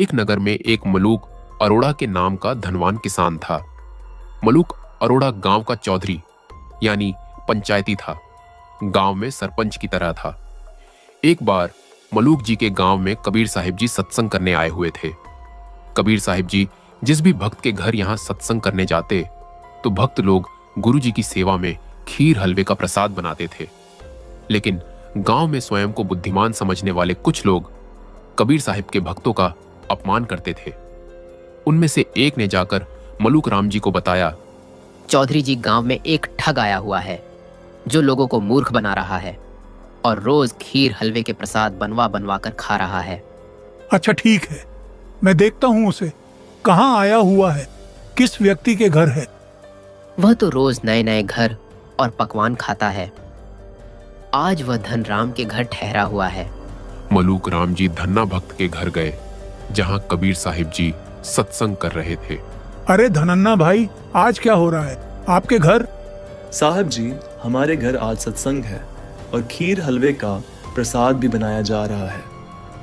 एक नगर में एक मलूक अरोड़ा के नाम का धनवान किसान था। मलूक अरोड़ा गांव का चौधरी यानी पंचायती था। गांव में सरपंच की तरह था। एक बार मलूक जी के गांव में कबीर साहिब जी सत्संग करने आए हुए थे। कबीर साहिब जी जिस भी भक्त के घर यहां सत्संग करने जाते तो भक्त लोग गुरु जी की सेवा में खीर हलवे का प्रसाद बनाते थे। लेकिन गांव में स्वयं को बुद्धिमान समझने वाले कुछ लोग कबीर साहिब के भक्तों का अपमान करते थे। उनमें से एक ने जाकर मलूक राम जी को बताया, चौधरी जी, गांव में एक ठग आया हुआ है जो लोगों को मूर्ख बना रहा है और रोज खीर हलवे के प्रसाद बनवा बनवा कर खा रहा है। अच्छा ठीक है, मैं देखता हूँ उसे। कहाँ आया हुआ है, किस व्यक्ति के घर है? वह तो रोज नए नए घर और पकवान खाता है। आज वह धनराम के घर ठहरा हुआ है। मलूक राम जी धन्ना भक्त के घर गए जहां कबीर साहिब जी सत्संग कर रहे थे। अरे धनन्ना भाई, आज क्या हो रहा है आपके घर? साहब जी, हमारे घर आज सत्संग है और खीर हलवे का प्रसाद भी बनाया जा रहा है।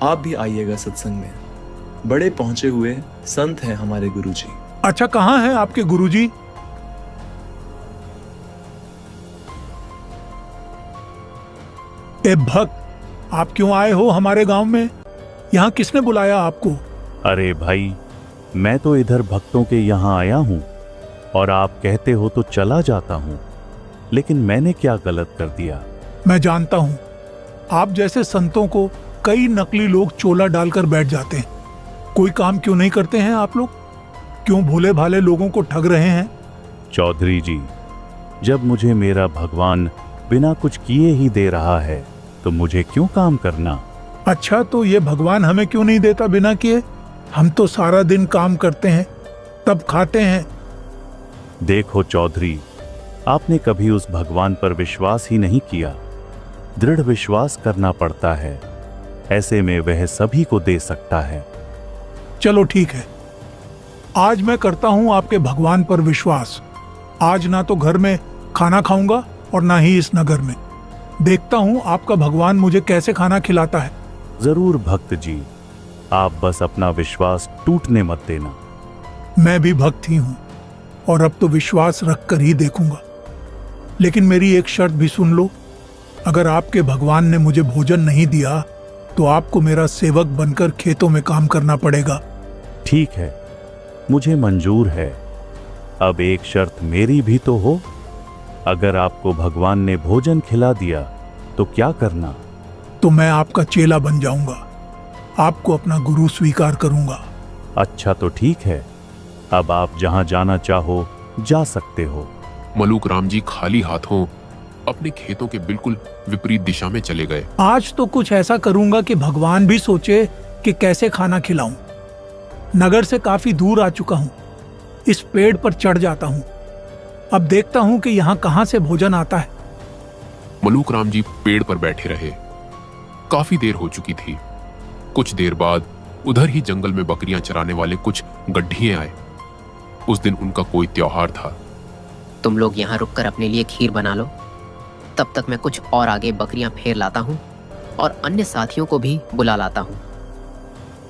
आप भी आइएगा सत्संग में। बड़े पहुंचे हुए संत हैं हमारे गुरुजी। अच्छा, कहाँ है आपके गुरुजी? ए भक्त, आप क्यों आए हो हमारे गांव में? यहाँ किसने बुलाया आपको? अरे भाई, मैं तो इधर भक्तों के यहाँ आया हूँ और आप कहते हो तो चला जाता हूँ। लेकिन मैंने क्या गलत कर दिया? मैं जानता हूँ, आप जैसे संतों को कई नकली लोग चोला डालकर बैठ जाते हैं। कोई काम क्यों नहीं करते हैं आप लोग? क्यों भोले भाले लोगों को ठग रहे हैं? चौधरी जी, जब मुझे मेरा भगवान बिना कुछ किए ही दे रहा है तो मुझे क्यों काम करना? अच्छा, तो ये भगवान हमें क्यों नहीं देता बिना किए? हम तो सारा दिन काम करते हैं, तब खाते हैं। देखो चौधरी, आपने कभी उस भगवान पर विश्वास ही नहीं किया। दृढ़ विश्वास करना पड़ता है, ऐसे में वह सभी को दे सकता है। चलो ठीक है, आज मैं करता हूं आपके भगवान पर विश्वास। आज ना तो घर में खाना खाऊंगा और ना ही इस नगर में। देखता हूं आपका भगवान मुझे कैसे खाना खिलाता है। जरूर भक्त जी, आप बस अपना विश्वास टूटने मत देना। मैं भी भक्त ही हूं और अब तो विश्वास रखकर ही देखूंगा। लेकिन मेरी एक शर्त भी सुन लो। अगर आपके भगवान ने मुझे भोजन नहीं दिया तो आपको मेरा सेवक बनकर खेतों में काम करना पड़ेगा। ठीक है, मुझे मंजूर है। अब एक शर्त मेरी भी तो हो। अगर आपको भगवान ने भोजन खिला दिया तो क्या करना? तो मैं आपका चेला बन जाऊंगा, आपको अपना गुरु स्वीकार करूंगा। अच्छा तो ठीक है, अब आप जहां जाना चाहो जा सकते हो। मलूक राम जी खाली हाथों अपने खेतों के बिल्कुल विपरीत दिशा में चले गए। आज तो कुछ ऐसा करूंगा कि भगवान भी सोचे कि कैसे खाना खिलाऊं। नगर से काफी दूर आ चुका हूं, इस पेड़ पर चढ़ जाता हूं। अब देखता हूं कि यहाँ कहां से भोजन आता है। मलूक राम जी पेड़ पर बैठे रहे। काफी देर हो चुकी थी। कुछ देर बाद उधर ही जंगल में बकरियां चराने वाले कुछ गड्ढिए आए। उस दिन उनका कोई त्योहार था। तुम लोग यहाँ रुककर अपने लिए खीर बना लो, तब तक मैं कुछ और आगे बकरियां फेर लाता हूँ और अन्य साथियों को भी बुला लाता हूँ।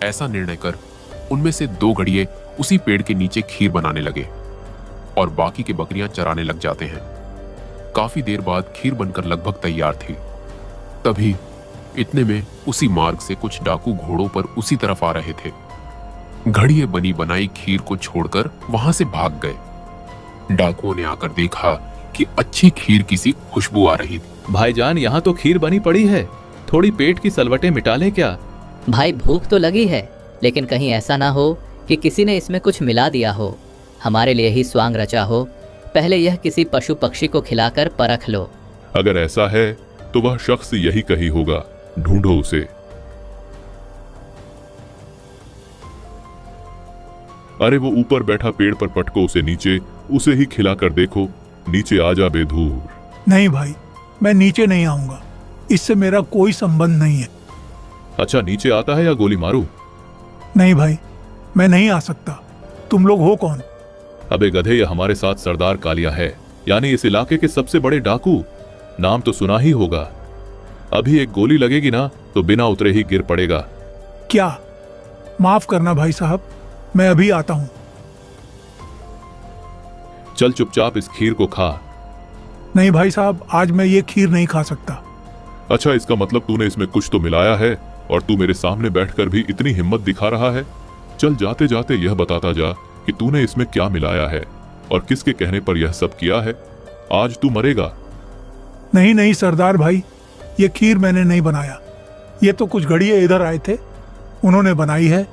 ऐसा निर्णय कर उनमें से 2 गड़िए उसी पेड़ के नीचे खीर बनाने लगे और बाकी के बकरियां चराने लग जाते हैं। काफी देर बाद खीर बनकर लगभग तैयार थी। तभी इतने में उसी मार्ग से कुछ डाकू घोड़ों पर उसी तरफ आ रहे थे। घड़िए बनी बनाई खीर को छोड़कर वहां से भाग गए। डाकुओं ने आकर देखा कि अच्छी खीर की सी खुशबू आ रही थी। भाईजान, यहाँ तो खीर बनी पड़ी है, थोड़ी पेट की सलवटें मिटा लें क्या? भाई, भूख तो लगी है, लेकिन कहीं ऐसा ना हो कि किसी ने इसमें कुछ मिला दिया हो, हमारे लिए ही स्वांग रचा हो। पहले यह किसी पशु पक्षी को खिलाकर परख लो। अगर ऐसा है तो वह शख्स यही कहीं होगा, ढूंढो उसे। अरे वो ऊपर बैठा पेड़ पर पटको उसे नीचे, उसे ही खिला कर देखो। नीचे आ जा बेधूर। नहीं भाई, मैं नीचे नहीं आऊंगा, इससे मेरा कोई संबंध नहीं है। अच्छा, नीचे आता है या गोली मारूं? नहीं भाई, मैं नहीं आ सकता। तुम लोग हो कौन? अबे गधे, ये हमारे साथ सरदार कालिया है, यानी इस इलाके के सबसे बड़े डाकू। नाम तो सुना ही होगा। अभी एक गोली लगेगी ना तो बिना उतरे ही गिर पड़ेगा। क्या माफ करना भाई साहब, मैं अभी आता हूं। चल चुपचाप इस खीर को खा। नहीं भाई साहब, आज मैं ये खीर नहीं खा सकता। अच्छा, इसका मतलब तूने इसमें कुछ तो मिलाया है और तू मेरे सामने बैठकर भी इतनी हिम्मत दिखा रहा है। चल जाते जाते यह बताता जा कि तूने इसमें क्या मिलाया है और किसके कहने पर यह सब किया है। आज तू मरेगा। नहीं नहीं सरदार भाई, ये खीर मैंने नहीं बनाया। ये तो कुछ घड़िए इधर आए थे, उन्होंने बनाई है।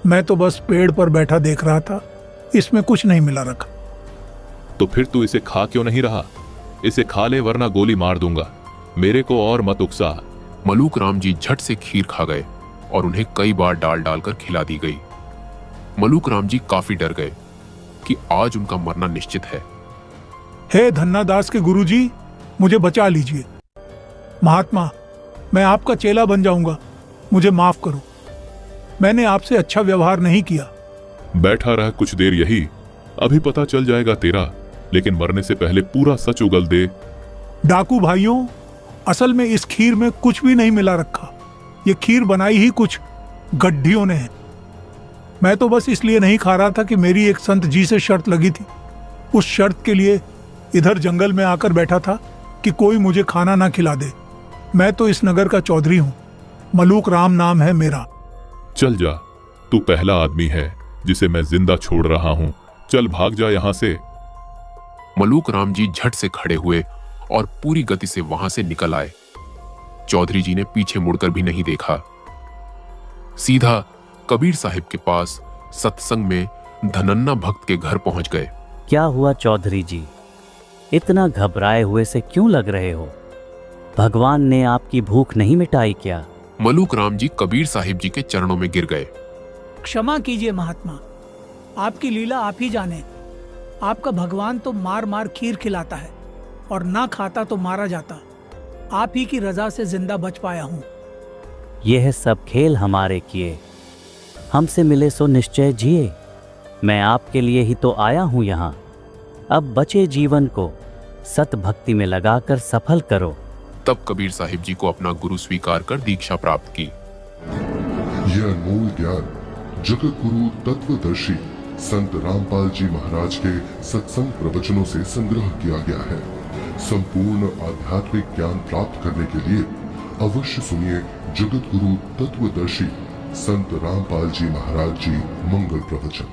मैं तो बस पेड़ पर बैठा देख रहा था, इसमें कुछ नहीं मिला रखा। तो फिर तू इसे खा क्यों नहीं रहा? इसे खा ले वरना गोली मार दूंगा। मेरे को और मत उकसा। मलूक राम जी झट से खीर खा गए और उन्हें कई बार डाल डालकर खिला दी गई। मलूक राम जी काफी डर गए कि आज उनका मरना निश्चित है। हे धन्ना दास के गुरुजी, मुझे बचा लीजिए। महात्मा, मैं आपका चेला बन जाऊंगा, मुझे माफ करो। मैंने आपसे अच्छा व्यवहार नहीं किया। बैठा रह कुछ देर यही, अभी पता चल जाएगा तेरा, लेकिन मरने से पहले पूरा सच उगल दे। डाकू भाइयों, असल में इस खीर में कुछ भी नहीं मिला रखा। ये खीर बनाई ही कुछ गड्ढियों ने है। मैं तो बस इसलिए नहीं खा रहा था कि मेरी एक संत जी से शर्त लगी थी। उस शर्त के लिए इधर जंगल में आकर बैठा था कि कोई मुझे खाना ना खिला दे। मैं तो इस नगर का चौधरी हूं, मलूक राम नाम है मेरा। चल जा, तू पहला आदमी है जिसे मैं जिंदा छोड़ रहा हूं। चल भाग जा यहां से। मलूक राम जी झट से खड़े हुए और पूरी गति से वहां से निकल आए। चौधरी जी ने पीछे मुड़कर भी नहीं देखा, सीधा कबीर साहिब के पास सत्संग में धनन्ना भक्त के घर पहुंच गए। क्या हुआ चौधरी जी? इतना घबराए हुए से क्यों लग रहे हो? भगवान ने आपकी भूख नहीं मिटाई क्या? मलूक राम जी कबीर साहिब जी के चरणों में गिर गए। क्षमा कीजिए महात्मा, आपकी लीला आप ही जाने। आपका भगवान तो मार मार खीर खिलाता है और ना खाता तो मारा जाता। आप ही की रजा से जिंदा बच पाया हूँ। यह सब खेल हमारे किए, हमसे मिले सो निश्चय जिए। मैं आपके लिए ही तो आया हूँ यहाँ। अब बचे जीवन को सत भक्ति में लगाकर सफल करो। तब कबीर साहिब जी को अपना गुरु स्वीकार कर दीक्षा प्राप्त की। यह अनमोल ज्ञान जगत गुरु तत्वदर्शी संत रामपाल जी महाराज के सत्संग प्रवचनों से संग्रह किया गया है। संपूर्ण आध्यात्मिक ज्ञान प्राप्त करने के लिए अवश्य सुनिए जगत गुरु तत्वदर्शी संत रामपाल जी महाराज जी मंगल प्रवचन।